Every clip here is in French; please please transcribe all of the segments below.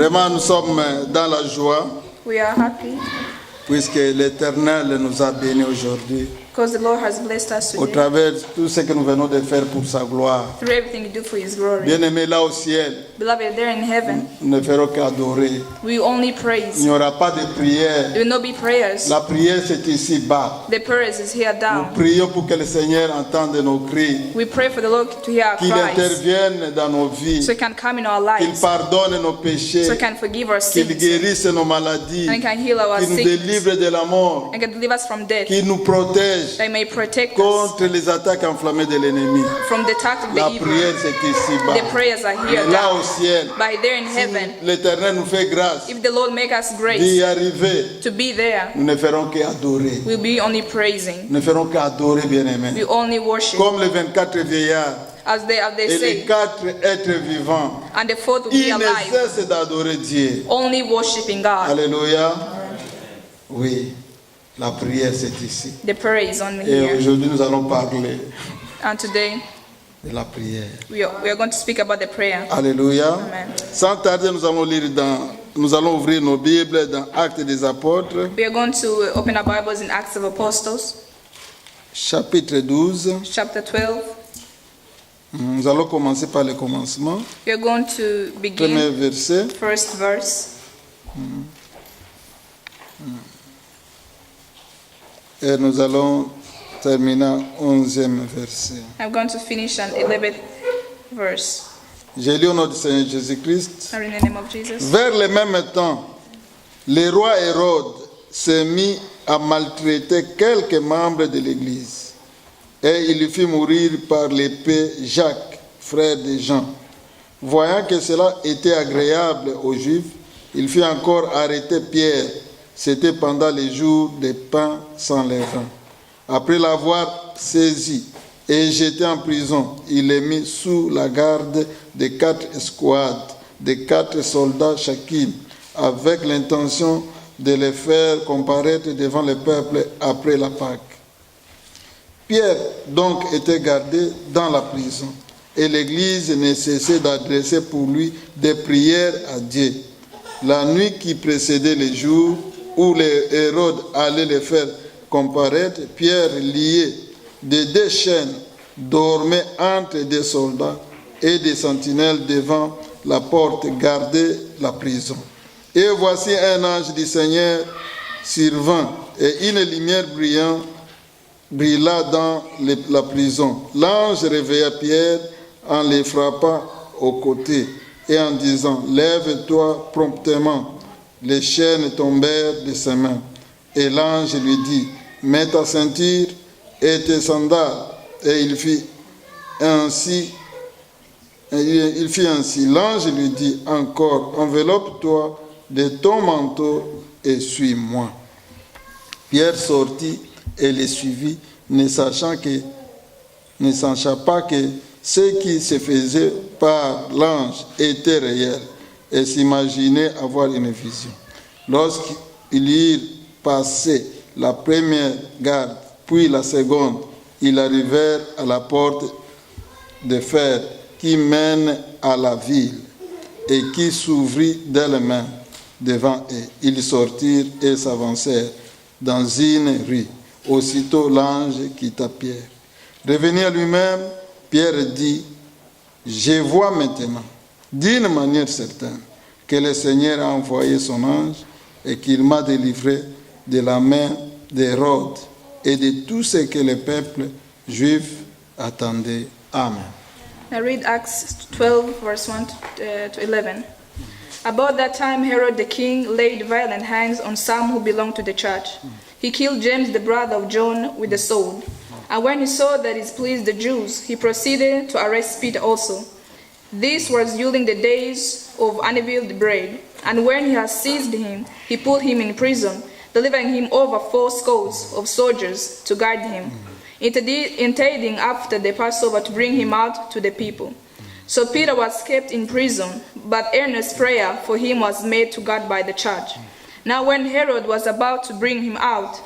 Vraiment, nous sommes dans la joie We are happy puisque l'Éternel nous a bénis aujourd'hui because the Lord has blessed us au today travers de tout ce que nous venons de faire pour sa gloire. through everything you do for His glory. Bien-aimés, là au ciel, Beloved, there in heaven, nous ne ferons qu'adorer. we only Il praise. n'y aura pas de prière. There will not be prayers. La prière, c'est ici-bas. The prayers is here Nous down. prions pour que le Seigneur entende nos cris, We pray for the Lord to hear our qu'il cries, intervienne dans nos vies, so He can come in our qu'il lives, pardonne nos péchés, so He can forgive our qu'il sins, guérisse nos maladies, and He can heal our qu'il nous sickness, délivre de la mort, and can deliver us from death, qu'il nous protège that He may protect us contre les attaques enflammées de l'ennemi. from the attack of La the evil. prière, c'est The ici-bas. prayers are here Et là down. au ciel, By there in si heaven, l'Éternel nous fait grâce if the Lord make us grace d'y arriver, to be there, nous ne ferons qu'adorer. we'll be only praising. Nous ne ferons qu'adorer, bien-aimés. We only worship. Comme les 24 vieillards As they et les say, 4 êtres vivants, and the fourth will be ils ne alive, cessent d'adorer Dieu. only worshiping God. Alléluia. Oui, la prière c'est ici. The prayer is only Et here. aujourd'hui nous allons parler And today, de la prière. we are going to speak about the prayer. Alléluia. Amen. Sans tarder, nous allons ouvrir nos Bibles dans Actes des Apôtres, We are going to open our Bibles in Acts of Apostles, chapitre 12. chapter 12. Nous allons commencer par le commencement. We are going to Premier begin verset. first verse. Et nous allons terminer 11e verset. I'm going to finish on 11th verse. J'ai lu au nom du Seigneur Jésus-Christ. Sorry, in the name of Jesus. Vers le même temps, le roi Hérode s'est mis à maltraiter quelques membres de l'Église. Et il fit mourir par l'épée Jacques, frère de Jean. Voyant que cela était agréable aux Juifs, il fit encore arrêter Pierre. C'était pendant les jours des pains sans levain. Après l'avoir saisi et jeté en prison, il est mis sous la garde de 4 escouades, de 4 soldats chacune, avec l'intention de les faire comparaître devant le peuple après la Pâque. Pierre donc était gardé dans la prison, et l'Église ne cessait d'adresser pour lui des prières à Dieu. La nuit qui précédait le jour où les Hérode allaient les faire comparaître, Pierre, lié de 2 chaînes, dormait entre des soldats et des sentinelles devant la porte gardait la prison. Et voici un ange du Seigneur survint, et une lumière brillante brilla dans la prison. L'ange réveilla Pierre en le frappant au côté et en disant, lève-toi promptement. Les chaînes tombèrent de ses mains. Et l'ange lui dit, mets ta ceinture et tes sandales. Et il fit ainsi. L'ange lui dit encore, enveloppe-toi de ton manteau et suis-moi. Pierre sortit et les suivit, ne sachant pas que ce qui se faisait par l'ange était réel, et s'imaginait avoir une vision. Lorsqu'ils eurent passé la première garde, puis la seconde, ils arrivèrent à la porte de fer qui mène à la ville et qui s'ouvrit d'elle-même devant eux. Ils sortirent et s'avancèrent dans une rue. Aussitôt l'ange quitta Pierre. Revenu à lui-même, Pierre dit, je vois maintenant, d'une manière certaine, que le Seigneur a envoyé son ange et qu'il m'a délivré de la main d'Hérode et de tout ce que le peuple juif attendait. Amen. I read Acts 12, verse 1 to 11. About that time, Herod the king laid violent hands on some who belonged to the church. He killed James, the brother of John, with a sword. And when he saw that it pleased the Jews, he proceeded to arrest Peter also. This was during the days of unleavened bread. And when he had seized him, he put him in prison, delivering him over 80 of soldiers to guard him, intending after the Passover to bring him out to the people. So Peter was kept in prison, but earnest prayer for him was made to God by the church. Now when Herod was about to bring him out,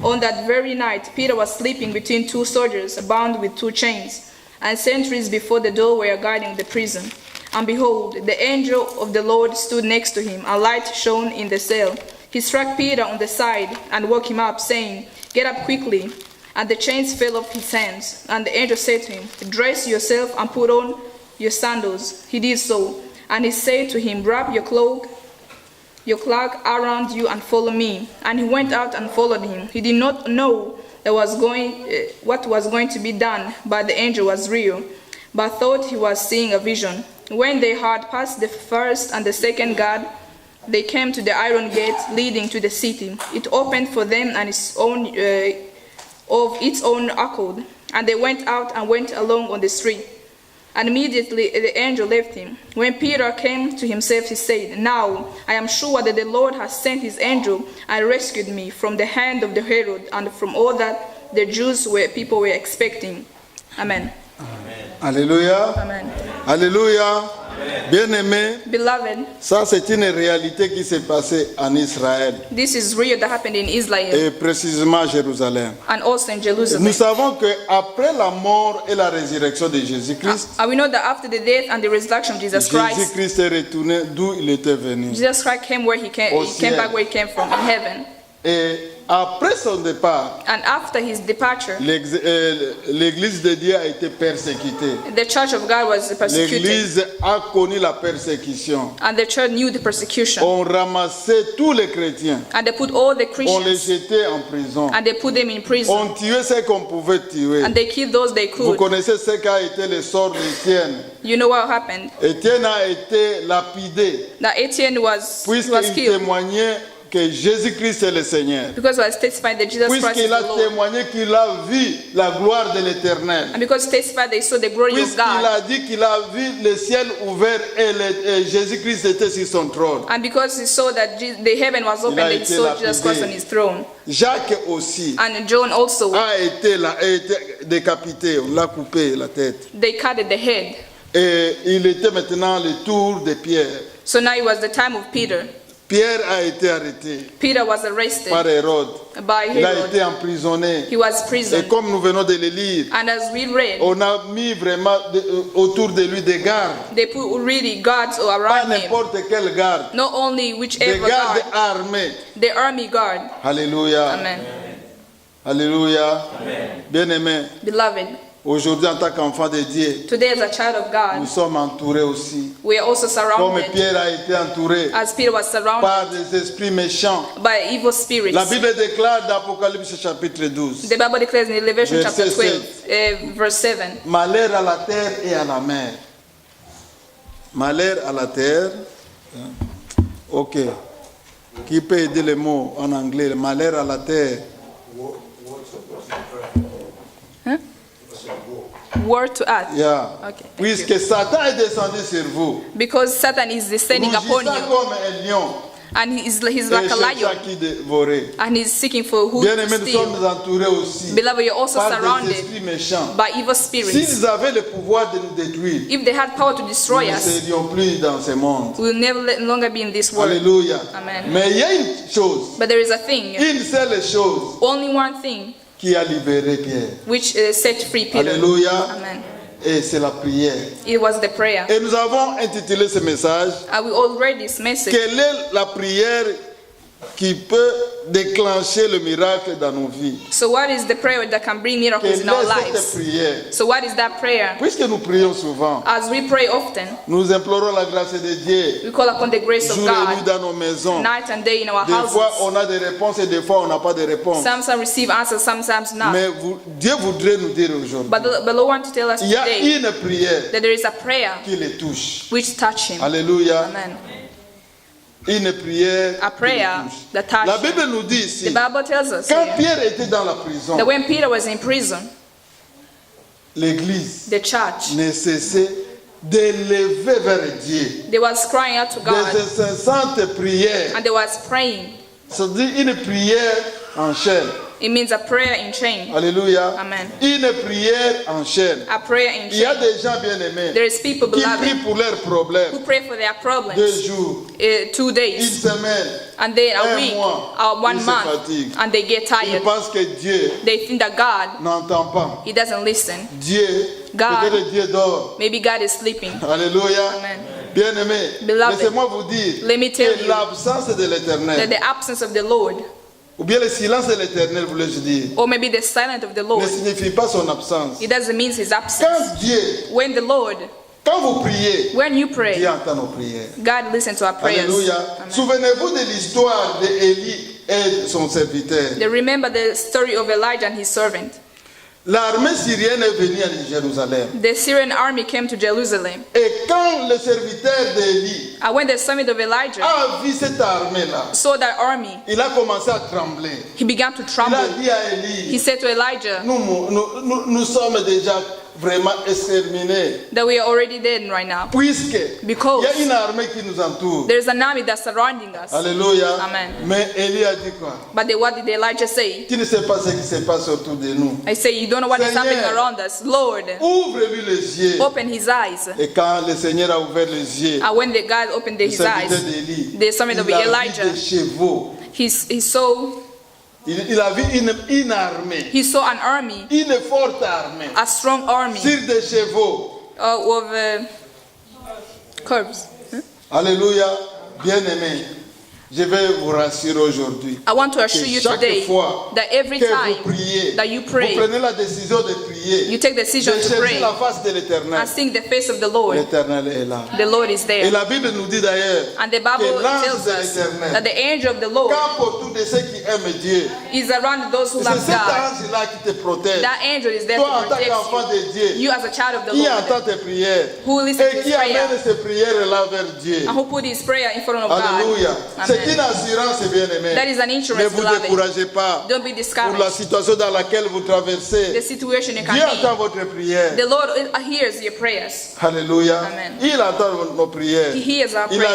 on that very night Peter was sleeping between 2 soldiers, bound with 2 chains, and sentries before the door were guarding the prison. And behold, the angel of the Lord stood next to him, a light shone in the cell. He struck Peter on the side and woke him up, saying, "Get up quickly." And the chains fell off his hands. And the angel said to him, "Dress yourself and put on your sandals." He did so. And he said to him, "Wrap your cloak around you and follow me." And he went out and followed him. He did not know what was going to be done, but the angel was real, but thought he was seeing a vision. When they had passed the first and the second guard, they came to the iron gate leading to the city. It opened for them and of its own accord, and they went out and went along on the street. And immediately the angel left him. When Peter came to himself, he said, "Now I am sure that the Lord has sent his angel and rescued me from the hand of the Herod and from all that the people were expecting." Amen. Amen. Alléluia. Amen. Alléluia. Bien-aimé, Beloved, ça c'est une réalité qui s'est passée en Israël this is real that happened in Israel et précisément à Jérusalem. and also in Jerusalem. Nous savons qu'après la mort et la résurrection de Jésus-Christ, And we know that after the death and the resurrection of Jesus Christ, Jésus-Christ est retourné d'où il était venu. Jesus Christ came where he came. He came back where he came from, in heaven. Et après son départ, And after his departure, l'Église de Dieu a été persécutée. the church of God was persecuted. L'Église a connu la persécution. And the church knew the persecution. On ramassait tous les chrétiens. And they put all the On les Christians jetait en prison. and they put them in prison. On tuait ceux qu'on pouvait tuer. And they killed those they Vous could. connaissez ce qu'a été le sort d'Étienne. You know what happened? Étienne a été lapidé That Etienne was puisqu'il killed témoignait que Jésus-Christ est le Seigneur. because he was testified that Jesus Christ is Puisqu'il a the Lord. témoigné qu'il a vu la gloire de l'Éternel. And because he testified they saw the glory of Puisqu'il God. a dit qu'il a vu le ciel ouvert et Jésus-Christ était sur son trône. And because he saw that the heaven was open, Il a they été saw Jesus Christ lapidé. on his throne. Jacques aussi And John also, a été décapité, on l'a coupé la tête. they cut the head. Et il était maintenant le tour de Pierre. So now it was the time of Peter. Pierre a été arrêté Peter was arrested par Hérode. by Il a Herod. été emprisonné. He was Et imprisoned. comme nous venons de le lire, And as we read, on a mis vraiment autour de lui des gardes. they put really guards Pas around him. n'importe quel garde. Not only Des whichever gardes guard, armés. the army guard. Alléluia. Amen. Alléluia. Bien-aimé, Beloved, aujourd'hui en tant qu'enfant de Dieu, today as a child of nous God, sommes entourés aussi. we are also Comme surrounded, Pierre a été entouré as Peter was surrounded par des esprits méchants. by evil spirits. La Bible déclare dans Apocalypse chapitre 12, The Bible declares in Revelation chapter Verset 12, verse 7, malheur à la terre et à la mer. Malheur à la terre. Ok. Qui peut aider les mots en anglais? Malheur à la terre. word to earth. Yeah. Okay, thank Puisque Satan est descendu sur vous, Because Satan is descending upon rugissant you, comme un lion, and he's like et a cherchant lion, qui dévorer. and he's seeking for who Bien to aimés, nous steal. sommes entourés aussi Beloved, you're also par des surrounded esprits méchants. by evil spirits. S'ils avaient le pouvoir de nous détruire, If they had power to nous destroy ne us, serions plus dans ce monde. we will never longer be in this world. Alléluia. Amen. Mais il y a une chose, But there is a thing, une seule chose only one thing, qui a libéré Pierre. which set free Peter. Alléluia. Amen. Et c'est la prière. It was the prayer. Et nous avons intitulé ce message, And we all read this message. quelle est la prière qui peut déclencher le miracle dans nos vies? So what is the prayer that can bring miracles Quelle in our est cette lives? prière? So what is that prayer? Puisque nous prions souvent, As we pray often, nous implorons la grâce de Dieu we call upon the grace of jour et nuit God dans nos maisons. night and day in our Des fois, houses. on a des réponses et des fois, on n'a pas de réponses. Sometimes receive answers, sometimes not. Mais Dieu voudrait nous dire aujourd'hui, But the Lord wants to tell us il y a today une prière that there is a prayer qui les touche. which touch Him. Alléluia. Amen. Une prière A qui prayer les touche. that touch La Him. Bible nous dit The ici, Bible tells us quand here Pierre était dans la prison, that when Peter was in prison, l'Église the church, ne cessait d'élever vers Dieu they was crying out to des God incessantes prières. and they was praying. C'est-à-dire une prière en chaîne. It means a prayer in chain. Alléluia. Amen. Une prière en chaîne. A prayer in Il y a chain. des gens bien-aimés There is people, qui prient beloved, pour leurs problèmes. who pray for their 2 problems jours, 2 une days, semaine, and then a un week, mois, or 1 ils se month, fatiguent. and they get Ils tired. pensent que Dieu They think that God, n'entend pas. He doesn't listen. Dieu God, peut-être Dieu dort. maybe God is sleeping. Alléluia. Amen. Bien-aimé, Beloved, laissez-moi vous dire let me tell que you l'absence de That l'Éternel, the absence of the Lord, ou bien le silence de l'Éternel, voulais-je dire, or maybe the silence of the ne Lord, signifie pas son absence. it doesn't mean his absence. Quand Dieu, When the Lord, quand vous priez, when you Dieu pray, entend nos prières. God listens to our prayers. Alléluia. Amen. Souvenez-vous de l'histoire d'Élie et son serviteur. They remember the story of Elijah and his servant. L'armée syrienne est venue à Jérusalem. The Syrian army came to Jerusalem. Et quand le serviteur d'Élie And when the servant of Elijah a vu cette armée-là, saw that army, il a commencé à trembler. he began to Il a tremble. dit à He Élie, said to Elijah nous sommes déjà vraiment exterminés. that we are already dead right now. Puisque Because il y a une armée qui nous entoure. there's an army that's surrounding us. Alléluia. Amen. Mais Élie a dit quoi? But what did Elijah say? Tu ne sais pas ce qui se passe autour de nous. I say, you don't know what is happening Seigneur, around us. Lord, Ouvre-lui les yeux. open his eyes. Et quand le Seigneur a ouvert les yeux, And when the God opened le his serviteur eyes, d'Élie, the servant of il a vu Elijah, des chevaux. he saw Il a vu une armée, an army, une forte armée, a strong army sur des chevaux. of curbs. Alléluia, bien-aimé. Je vais vous rassurer aujourd'hui. I want to assure Que you chaque today fois that every que time vous priez, that you vous pray, prenez la décision de prier, you take the decision de to chercher pray la face de l'Éternel. and seek the face of the Lord. L'Éternel est là. The Lord is Et there. la Bible nous dit d'ailleurs And the que Bible l'ange tells de us l'Éternel that the angel of the Lord campe autour de ceux qui aiment Dieu. is around those who C'est love cet God. ange-là qui te protège. That angel is there Toi, to en tant protect qu'enfant de Dieu, you as a child of the qui Lord, entend tes prières who listens et to his qui prayer amène ces prières-là vers Dieu. and who put his prayer in front of Alléluia. God. C'est Amen. une assurance, bien-aimé. That is an Ne insurance, vous beloved. découragez pas Don't be pour la discouraged. situation dans laquelle vous The traversez. situation you Dieu can entend votre prière. be. The Lord hears your prayers. Alléluia. Amen. Il entend nos prières. He hears our Il a prayers.